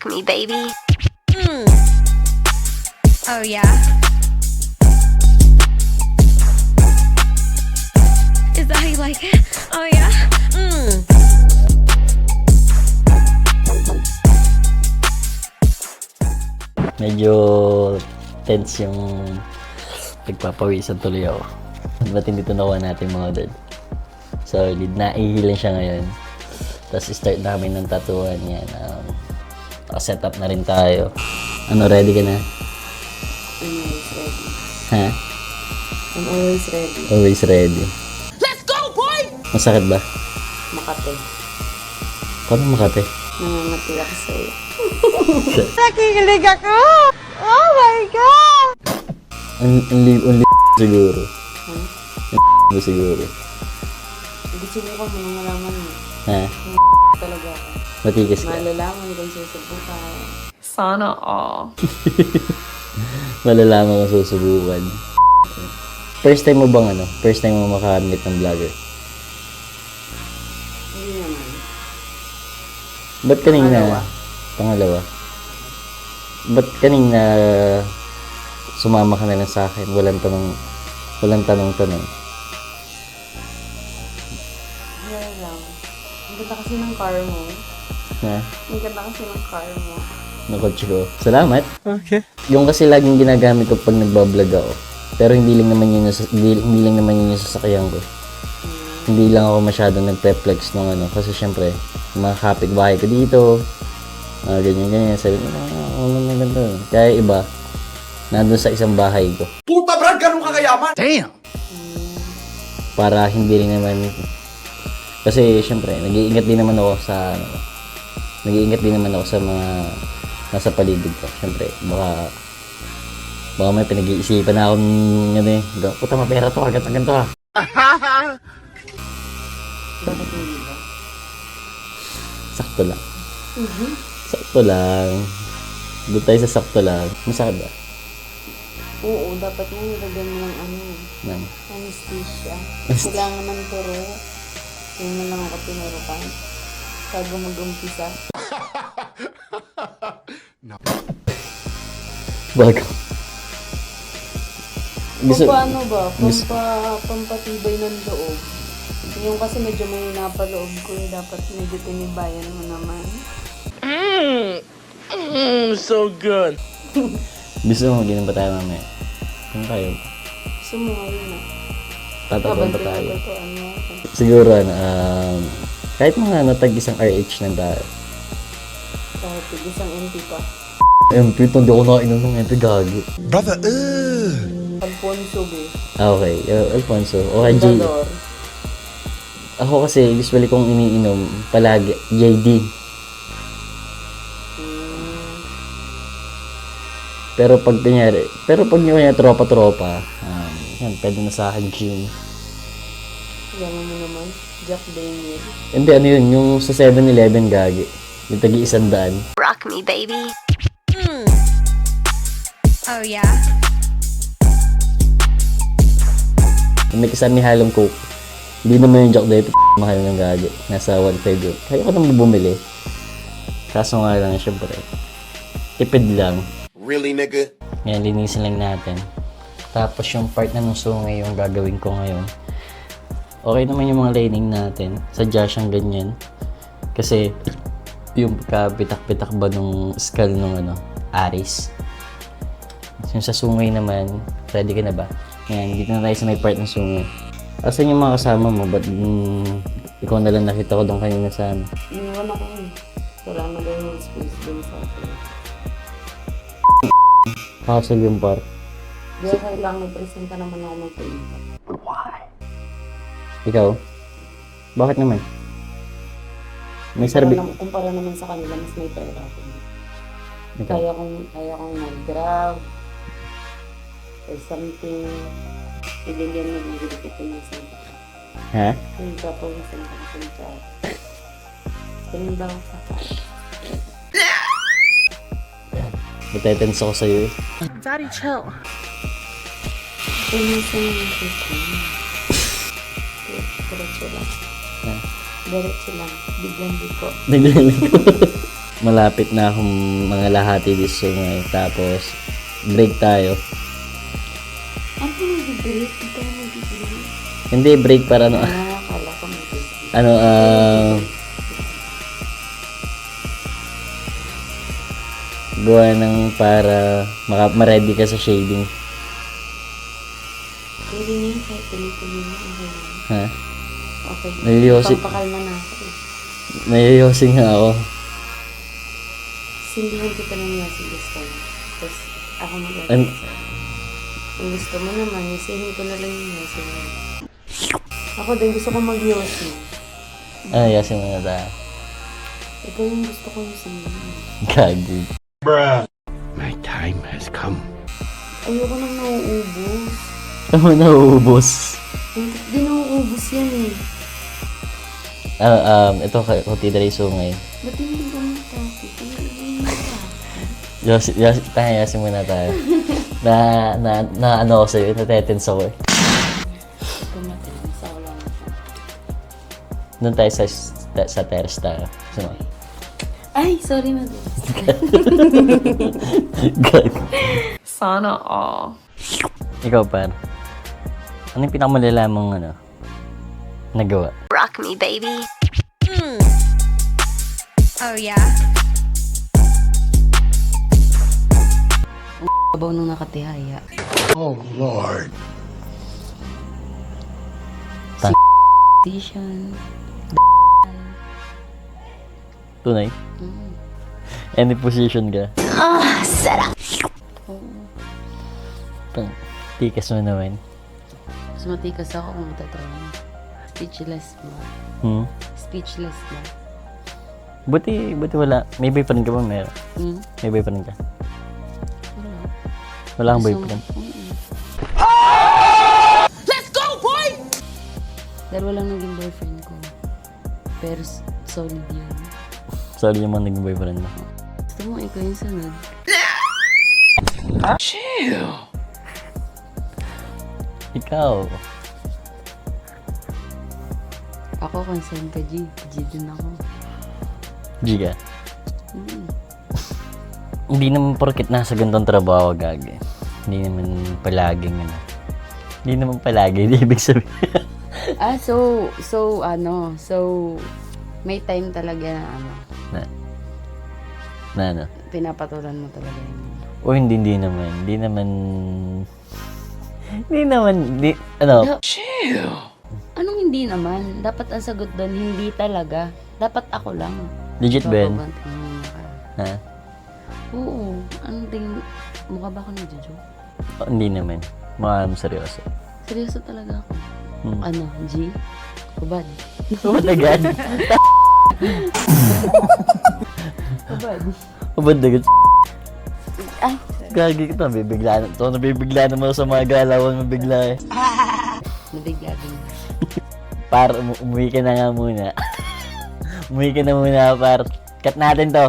Rock me, baby. Oh yeah? Is that how you like it? Oh yeah? Medyo tense yung nagpapawisan tuloy ako. Ba't hindi ito nakuha natin mga dad? Solid. Naihilan siya ngayon. Tapos start namin ng tatuan yan. Set up na rin tayo. Ano, ready ka na? I'm always ready. Ha? I'm always ready. Always ready. Let's go, boy! Masakit ba? Makate. Paano Makati? Nangangati ako sa'yo. Nakikilig ako! Oh my God! Ang siguro. Ang siguro. Gusto mo kung mga malaman mo. Ha? Talaga ako. Matigas ka. Malalaman kung susubukan. Sana all. Malalaman kung susubukan. First time mo bang First time mo makamit ng vlogger? Hindi naman. Ba't kanina? Pangalawa. Pangalawa. Ba't kanina sumama ka na lang sa akin? Walang tanong-tanong. Kaya lang. Ang ganda kasi ng car mo. Na? Ang ganda kasi ng car mo. Ng kotse ko. Salamat. Okay. Yung kasi laging ginagamit ko pag nagbablog ako. Pero hindi lang naman yun yung sasakyan ko. Hindi lang ako masyadong nagpe-flex nung kasi syempre, mga kapitbahay ko dito, ganyan. Sabi ko, na ganito. Kaya iba, nandun sa isang bahay ko. Puta, Brad, ganun ka kayaman? Damn! Para hindi rin naman, kasi syempre, nag-iingat din naman ako sa mga nasa paligid ko. Syempre, baka may pinag-iisipan na akong puta, mapera to, agad to ha. Bakit hindi ba? Sakto lang. Sakto lang. Doon tayo sa sakto lang. Masakit ba? Oo, dapat nga nilagyan mo ng Nang. anesthesia. Kailangan ng turo. Yun na lang ako tinurukan. Bago mag-umpisa. Bago. Paano ba? Pampatibay ng loob. Yung kasi medyo may napaloob ko dapat medyo tinibayan mo naman. So good. Gusto mo magiging ba tayo mamaya? Ano tayo? Sumuhay na. Tatapuan pa tayo. Kabantay mo. Siguro, kahit mga tag isang RH ng tayo. Kahit isang MP pa. MP, hindi ako nakainom ng MP, gago. Brother, Alfonso be. Okay. Alfonso. O kay J. Dador. Ako kasi, usually kong iniinom palagi, JD. Pero pag niya tropa-tropa, yan, pwede na sa akin gin. Gano'n mo naman. Jack Daniel. Hindi, yun, yung sa 7-Eleven gagi. Yung tagi-100. Rock me, baby. Oh yeah? May kasama halong coke. Hindi naman yung Jack Daniel, mahal ng gagi. Nasa 1.5 yun. Kaya ko naman bumili. Kaso nga lang, syempre. Tipid lang. really, nigga? Yan, linisin lang natin. Tapos yung part na ng sungay yung gagawin ko ngayon. Okay naman yung mga lining natin. Sadya siyang ganyan. Kasi yung pagkapitak-pitak ba nung skull nung Aris. Yung sa sungay naman, ready ka na ba? Yan, dito na tayo sa may part ng sungay. Asan yung mga kasama mo? Ba't ikaw na lang nakita ko doon kanina sa Iniwan ako eh. Wala na daw yung space dun sa akin. Hassle yung part. Di ako kailangan i-presenta naman ako magpaiba. Ikaw? Bakit naman? May sarbi... Kumpara naman sa kanila, mas may pera ako. Ikaw? Kaya kong mag-grab or something. Ibigyan mo ng gilipit yung isang baka. Ha? Yung tapos isang baka sa chat. Ganun daw sa chat. Matetense ako sa'yo eh. Daddy, chill. Pinisan yung system. Diretso lang. Ha? Diretso lang. Biglang di ko. Naglalag ko. malapit na akong mga lahati dito sungay. Tapos, break tayo. Ano mag-break? Hindi tayo mag-break. Hindi, break para ano, Akala ko mag-break. ano, gawa ng para ma-ready ka sa shading. Pwede niya, kahit tuloy-tuloy mo. Okay. Ha? Okay. Naiyosi- Pampakalma na ako. Naiyosin nga ako. Sindihan kita ng yasi gusto mo. Tapos ako mag-break. An- Kung gusto mo naman, isihin ko na lang yung yasi mo. Ako din gusto ko mag-yosi. Ano, yasin mo na tayo. Ikaw yung gusto ko yung sindihan. Gagi. My time has come. Ayoko nang nauubos. Ano nauubos? Hindi nauubos yan eh. Ito kuti dari sungay. Ba't hindi ko yung topic? Yasin muna tayo. na ano ako sa'yo, natetens ako eh. Tumatin, sa wala na siya. Doon tayo sa terrace tayo. Sino? Ay, sorry na din. Gagi. Sana all. Ikaw pa. Ano yung pinakamalala mong ano, nagawa? Rock me, baby. Oh, yeah? Kabaw nung nakatihaya. Oh, Lord. Station. Tunay? Any position ka? Pang, tikas mo naman. Mas matikas ako kung matatrawan. Speechless mo. Speechless mo. Buti wala. May boyfriend ka ba? Meron. May boyfriend ka? Wala. Wala kang boyfriend? Let's go, boy! Dalawa lang naging boyfriend ko. Pero solid yun. Sorry yung mga naging boyfriend mo. Gusto mo ikaw yung sunod? Chill. Ikaw. Ako, concern ka, G. G din ako. Giga. Hindi naman porket nasa gantong trabaho, gagi. Hindi naman palaging ano. Hindi naman palagi. Hindi ibig sabihin. So, may time talaga na ano, na ano. pinapatulan mo talaga yun. O hindi naman. Ano? Chill. Anong hindi naman? Dapat ang sagot doon, hindi talaga. Dapat ako lang. Legit ba yan? Babantayan mo ka. Ha? Oo. Anong tingin? Mukha ba ako nagjo-joke? O, hindi naman. Mukha mo seryoso. Seryoso talaga ako. Ano? G? Kubad? Ubad agad. Kubad? Ubad agad. Ay! Gagi kita. Nabibigla naman sa mga galawan mo bigla eh. Nabigla din. Par, umuwi ka na nga muna. Umuwi ka na muna, par. Cut natin to.